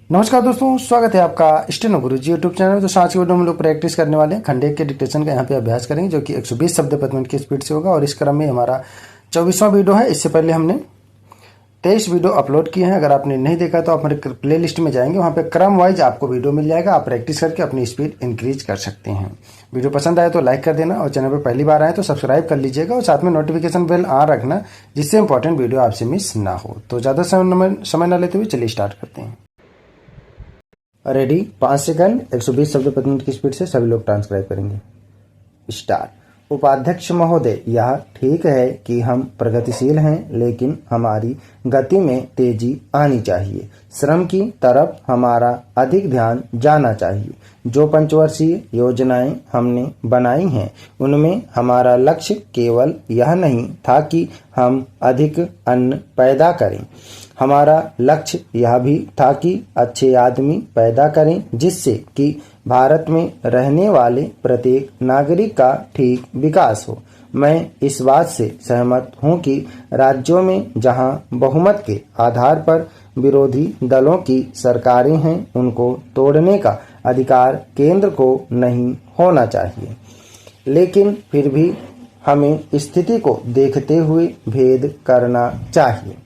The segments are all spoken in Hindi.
नमस्कार दोस्तों, स्वागत है आपका स्टेनो गुरुजी यूट्यूब चैनल में। तो आज की वीडियो में हम लोग प्रैक्टिस करने वाले हैं खंडे के डिक्टेशन का यहाँ पे अभ्यास करेंगे, जो कि 120 शब्द प्रति मिनट की स्पीड से होगा। और इस क्रम में हमारा 24वां वीडियो है। इससे पहले हमने 23 वीडियो अपलोड किए हैं। अगर आपने नहीं देखा तो आप हमारे प्ले लिस्ट में जाएंगे, वहाँ पे क्रम वाइज आपको वीडियो मिल जाएगा। आप प्रैक्टिस करके अपनी स्पीड इंक्रीज कर सकते हैं। वीडियो पसंद आए तो लाइक कर देना, और चैनल पर पहली बार आए तो सब्सक्राइब कर लीजिएगा, और साथ में नोटिफिकेशन बेल ऑन रखना, जिससे इंपॉर्टेंट वीडियो आपसे मिस ना हो। तो ज़्यादा समय न लेते हुए चलिए स्टार्ट करते हैं। रेडी, 5 सेकंड, 120 शब्द प्रति मिनट की स्पीड से सभी लोग ट्रांसक्राइब करेंगे। स्टार्ट। उपाध्यक्ष महोदय, यह ठीक है कि हम प्रगतिशील हैं, लेकिन हमारी गति में तेजी आनी चाहिए। श्रम की तरफ हमारा अधिक ध्यान जाना चाहिए। जो पंचवर्षीय योजनाएं हमने बनाई हैं, उनमें हमारा लक्ष्य केवल यह नहीं था कि हम अधिक अन्न पैदा करें। हमारा लक्ष्य यह भी था कि अच्छे आदमी पैदा करें, जिससे कि भारत में रहने वाले प्रत्येक नागरिक का ठीक विकास हो। मैं इस बात से सहमत हूं कि राज्यों में जहां बहुमत के आधार पर विरोधी दलों की सरकारें हैं, उनको तोड़ने का अधिकार केंद्र को नहीं होना चाहिए। लेकिन फिर भी हमें स्थिति को देखते हुए भेद करना चाहिए।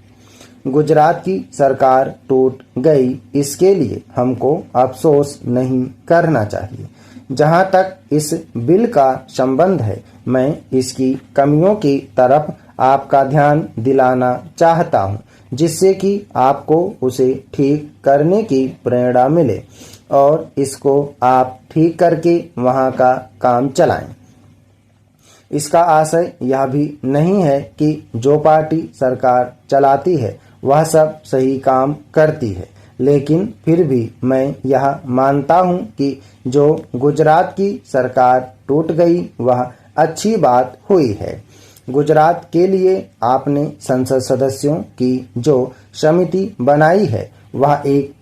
गुजरात की सरकार टूट गई, इसके लिए हमको अफसोस नहीं करना चाहिए। जहां तक इस बिल का संबंध है, मैं इसकी कमियों की तरफ आपका ध्यान दिलाना चाहता हूं, जिससे कि आपको उसे ठीक करने की प्रेरणा मिले और इसको आप ठीक करके वहां का काम चलाएं। इसका आशय यह भी नहीं है कि जो पार्टी सरकार चलाती है वह सब सही काम करती है, लेकिन फिर भी मैं यह मानता हूं कि जो गुजरात की सरकार टूट गई वह अच्छी बात हुई है। गुजरात के लिए आपने संसद सदस्यों की जो समिति बनाई है वह एक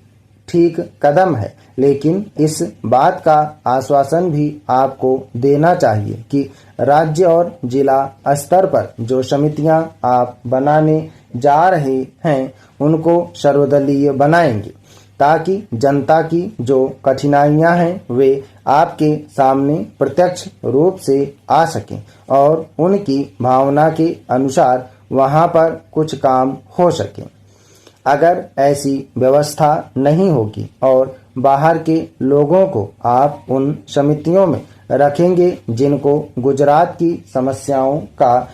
ठीक कदम है, लेकिन इस बात का आश्वासन भी आपको देना चाहिए कि राज्य और जिला स्तर पर जो समितियां आप बनाने जा रहे हैं, उनको सर्वदलीय बनाएंगे, ताकि जनता की जो कठिनाइयां हैं वे आपके सामने प्रत्यक्ष रूप से आ सकें और उनकी भावना के अनुसार वहां पर कुछ काम हो सके। अगर ऐसी व्यवस्था नहीं होगी और बाहर के लोगों को आप उन समितियों में रखेंगे जिनको गुजरात की समस्याओं का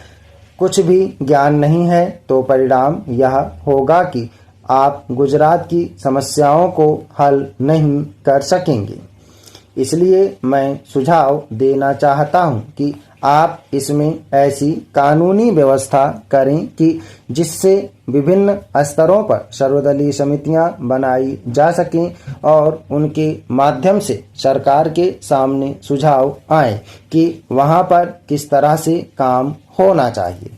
कुछ भी ज्ञान नहीं है, तो परिणाम यह होगा कि आप गुजरात की समस्याओं को हल नहीं कर सकेंगे। इसलिए मैं सुझाव देना चाहता हूं कि आप इसमें ऐसी कानूनी व्यवस्था करें कि जिससे विभिन्न स्तरों पर सर्वदलीय समितियां बनाई जा सकें और उनके माध्यम से सरकार के सामने सुझाव आए कि वहां पर किस तरह से काम होना चाहिए।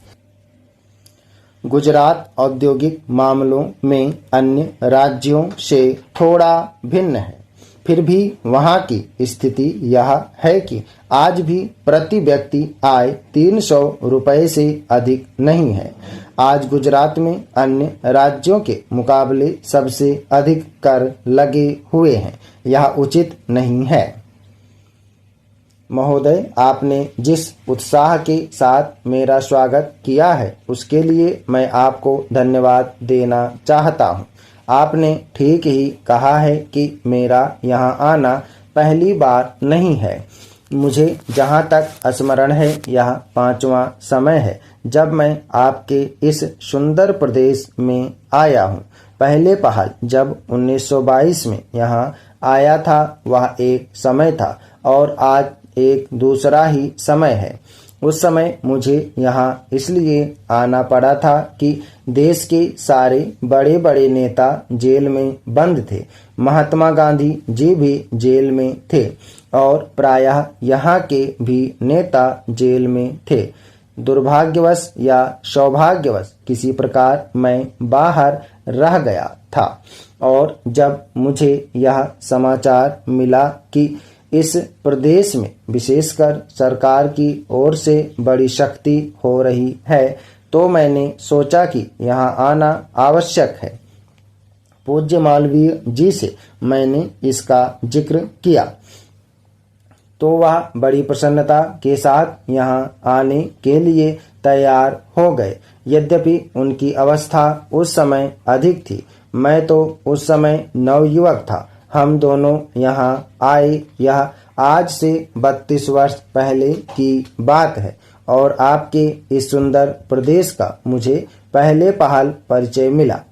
गुजरात औद्योगिक मामलों में अन्य राज्यों से थोड़ा भिन्न है, फिर भी वहां की स्थिति यह है कि आज भी प्रति व्यक्ति आय 300 रुपये से अधिक नहीं है। आज गुजरात में अन्य राज्यों के मुकाबले सबसे अधिक कर लगे हुए हैं। यह उचित नहीं है। महोदय, आपने जिस उत्साह के साथ मेरा स्वागत किया है, उसके लिए मैं आपको धन्यवाद देना चाहता हूँ। आपने ठीक ही कहा है कि मेरा यहाँ आना पहली बार नहीं है। मुझे जहाँ तक स्मरण है, यह 5वां समय है जब मैं आपके इस सुंदर प्रदेश में आया हूँ। पहले पहल जब 1922 में यहाँ आया था, वह एक समय था और आज एक दूसरा ही समय है। उस समय मुझे यहाँ इसलिए आना पड़ा था कि देश के सारे बड़े बड़े नेता जेल में बंद थे। महात्मा गांधी जी भी जेल में थे और प्रायः यहाँ के भी नेता जेल में थे। दुर्भाग्यवश या सौभाग्यवश किसी प्रकार मैं बाहर रह गया था, और जब मुझे यह समाचार मिला कि इस प्रदेश में विशेषकर सरकार की ओर से बड़ी शक्ति हो रही है, तो मैंने सोचा कि यहाँ आना आवश्यक है। पूज्य मालवीय जी से मैंने इसका जिक्र किया तो वह बड़ी प्रसन्नता के साथ यहाँ आने के लिए तैयार हो गए। यद्यपि उनकी अवस्था उस समय अधिक थी, मैं तो उस समय नवयुवक था। हम दोनों यहाँ आए, यह आज से 32 वर्ष पहले की बात है और आपके इस सुंदर प्रदेश का मुझे पहले पहल परिचय मिला।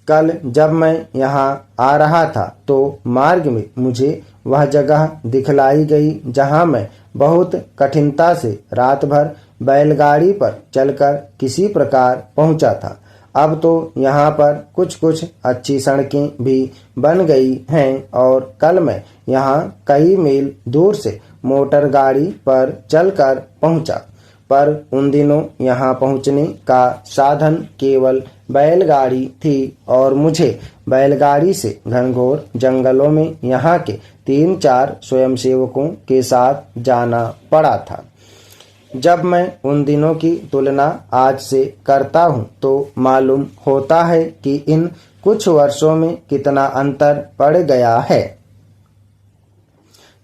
कल जब मैं यहाँ आ रहा था तो मार्ग में मुझे वह जगह दिखलाई गई जहाँ मैं बहुत कठिनता से रात भर बैलगाड़ी पर चलकर किसी प्रकार पहुँचा था। अब तो यहाँ पर कुछ कुछ अच्छी सड़कें भी बन गई हैं और कल मैं यहाँ कई मील दूर से मोटर गाड़ी पर चलकर पहुँचा। पर उन दिनों यहाँ पहुँचने का साधन केवल बैलगाड़ी थी और मुझे बैलगाड़ी से घनघोर जंगलों में यहाँ के 3-4 स्वयंसेवकों के साथ जाना पड़ा था। जब मैं उन दिनों की तुलना आज से करता हूँ तो मालूम होता है कि इन कुछ वर्षों में कितना अंतर पड़ गया है।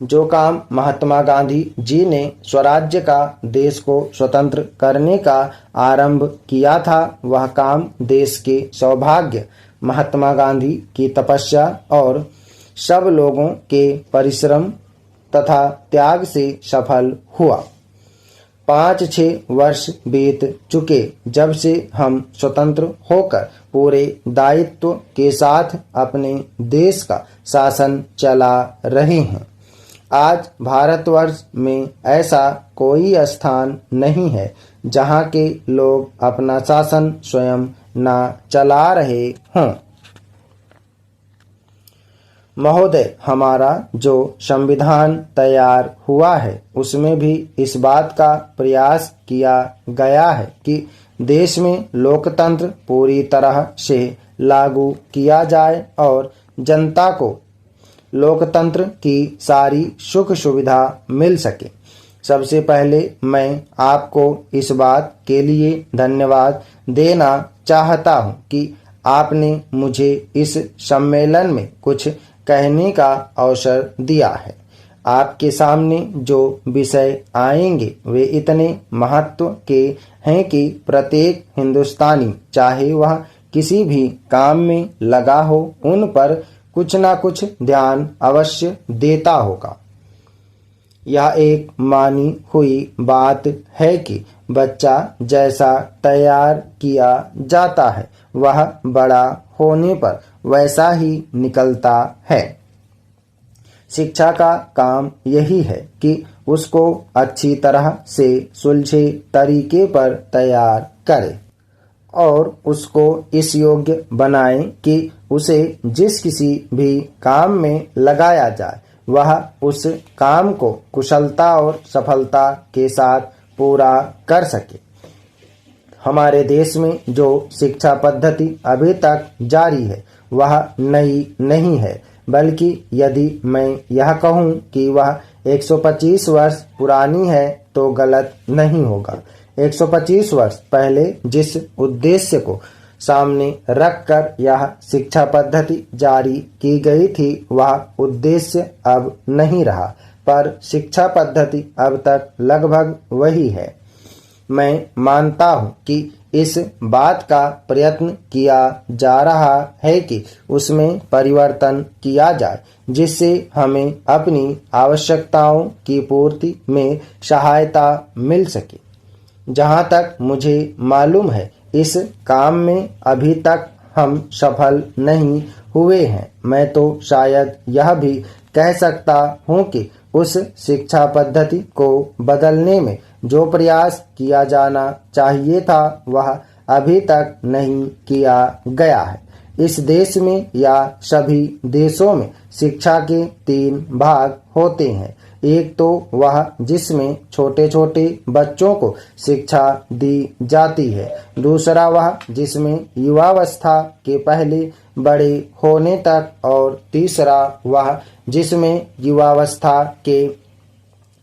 जो काम महात्मा गांधी जी ने स्वराज्य का देश को स्वतंत्र करने का आरंभ किया था, वह काम देश के सौभाग्य, महात्मा गांधी की तपस्या और सब लोगों के परिश्रम तथा त्याग से सफल हुआ। 5-6 वर्ष बीत चुके जब से हम स्वतंत्र होकर पूरे दायित्व के साथ अपने देश का शासन चला रहे हैं। आज भारतवर्ष में ऐसा कोई स्थान नहीं है जहाँ के लोग अपना शासन स्वयं न चला रहे हों। महोदय, हमारा जो संविधान तैयार हुआ है उसमें भी इस बात का प्रयास किया गया है कि देश में लोकतंत्र पूरी तरह से लागू किया जाए और जनता को लोकतंत्र की सारी सुख सुविधा मिल सके। सबसे पहले मैं आपको इस बात के लिए धन्यवाद देना चाहता हूं कि आपने मुझे इस सम्मेलन में कुछ कहने का अवसर दिया है। आपके सामने जो विषय आएंगे वे इतने महत्व के हैं कि प्रत्येक हिंदुस्तानी, चाहे वह किसी भी काम में लगा हो, उन पर कुछ ना कुछ ध्यान अवश्य देता होगा। यह एक मानी हुई बात है कि बच्चा जैसा तैयार किया जाता है वह बड़ा होने पर वैसा ही निकलता है। शिक्षा का काम यही है कि उसको अच्छी तरह से सुलझे तरीके पर तैयार करे और उसको इस योग्य बनाए कि उसे जिस किसी भी काम में लगाया जाए वह उस काम को कुशलता और सफलता के साथ पूरा कर सके। हमारे देश में जो शिक्षा पद्धति अभी तक जारी है वह नई नहीं है, बल्कि यदि मैं यह कहूँ कि वह 125 वर्ष पुरानी है तो गलत नहीं होगा। 125 वर्ष पहले जिस उद्देश्य को सामने रखकर यह शिक्षा पद्धति जारी की गई थी वह उद्देश्य अब नहीं रहा, पर शिक्षा पद्धति अब तक लगभग वही है। मैं मानता हूँ कि इस बात का प्रयत्न किया जा रहा है कि उसमें परिवर्तन किया जाए जिससे हमें अपनी आवश्यकताओं की पूर्ति में सहायता मिल सके। जहाँ तक मुझे मालूम है इस काम में अभी तक हम सफल नहीं हुए हैं। मैं तो शायद यह भी कह सकता हूँ कि उस शिक्षा पद्धति को बदलने में जो प्रयास किया जाना चाहिए था वह अभी तक नहीं किया गया है। इस देश में या सभी देशों में शिक्षा के 3 भाग होते हैं। एक तो वह जिसमें छोटे छोटे बच्चों को शिक्षा दी जाती है, दूसरा वह जिसमें युवावस्था के पहले बड़े होने तक, और तीसरा वह जिसमें युवावस्था के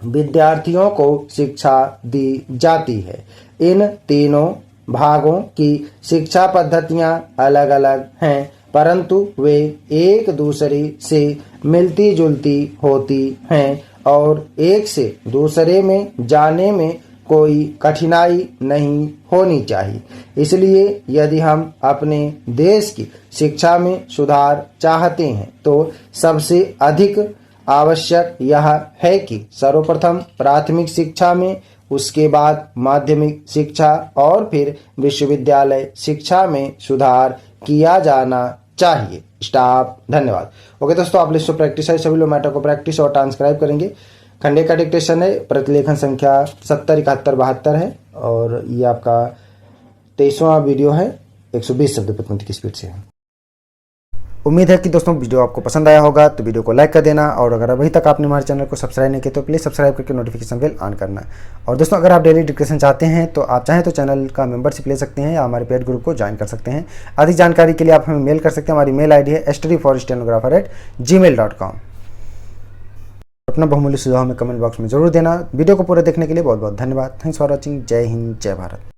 विद्यार्थियों को शिक्षा दी जाती है। इन तीनों भागों की शिक्षा पद्धतियां अलग अलग हैं परंतु वे एक दूसरे से मिलती जुलती होती हैं और एक से दूसरे में जाने में कोई कठिनाई नहीं होनी चाहिए। इसलिए यदि हम अपने देश की शिक्षा में सुधार चाहते हैं तो सबसे अधिक आवश्यक यह है कि सर्वप्रथम प्राथमिक शिक्षा में, उसके बाद माध्यमिक शिक्षा और फिर विश्वविद्यालय शिक्षा में सुधार किया जाना चाहिए। स्टॉप। धन्यवाद। ओके दोस्तों, आप लिस्ट प्रैक्टिस है, सभी लोग मैटर को प्रैक्टिस और ट्रांसक्राइब करेंगे। खंडे का डिक्टेशन है, प्रतिलेखन संख्या 70 71 72 है और ये आपका 23वां वीडियो है, 120 शब्द प्रति मिनट की स्पीड से है। उम्मीद है कि दोस्तों वीडियो आपको पसंद आया होगा, तो वीडियो को लाइक कर देना और अगर अभी तक आपने हमारे चैनल को सब्सक्राइब नहीं किया तो प्लीज़ सब्सक्राइब करके नोटिफिकेशन बेल ऑन करना। और दोस्तों अगर आप डेली डिक्टेशन चाहते हैं तो आप चाहें तो चैनल का मेंबरशिप ले सकते हैं या हमारे पेड ग्रुप को ज्वाइन कर सकते हैं। अधिक जानकारी के लिए आप हमें मेल कर सकते हैं। हमारी मेल ID है studyforstenographer@gmail.com। अपना बहुमूल्य सुझाव हमें कमेंट बॉक्स में जरूर देना। वीडियो को पूरा देखने के लिए बहुत बहुत धन्यवाद। Thanks for watching. जय हिंद, जय भारत।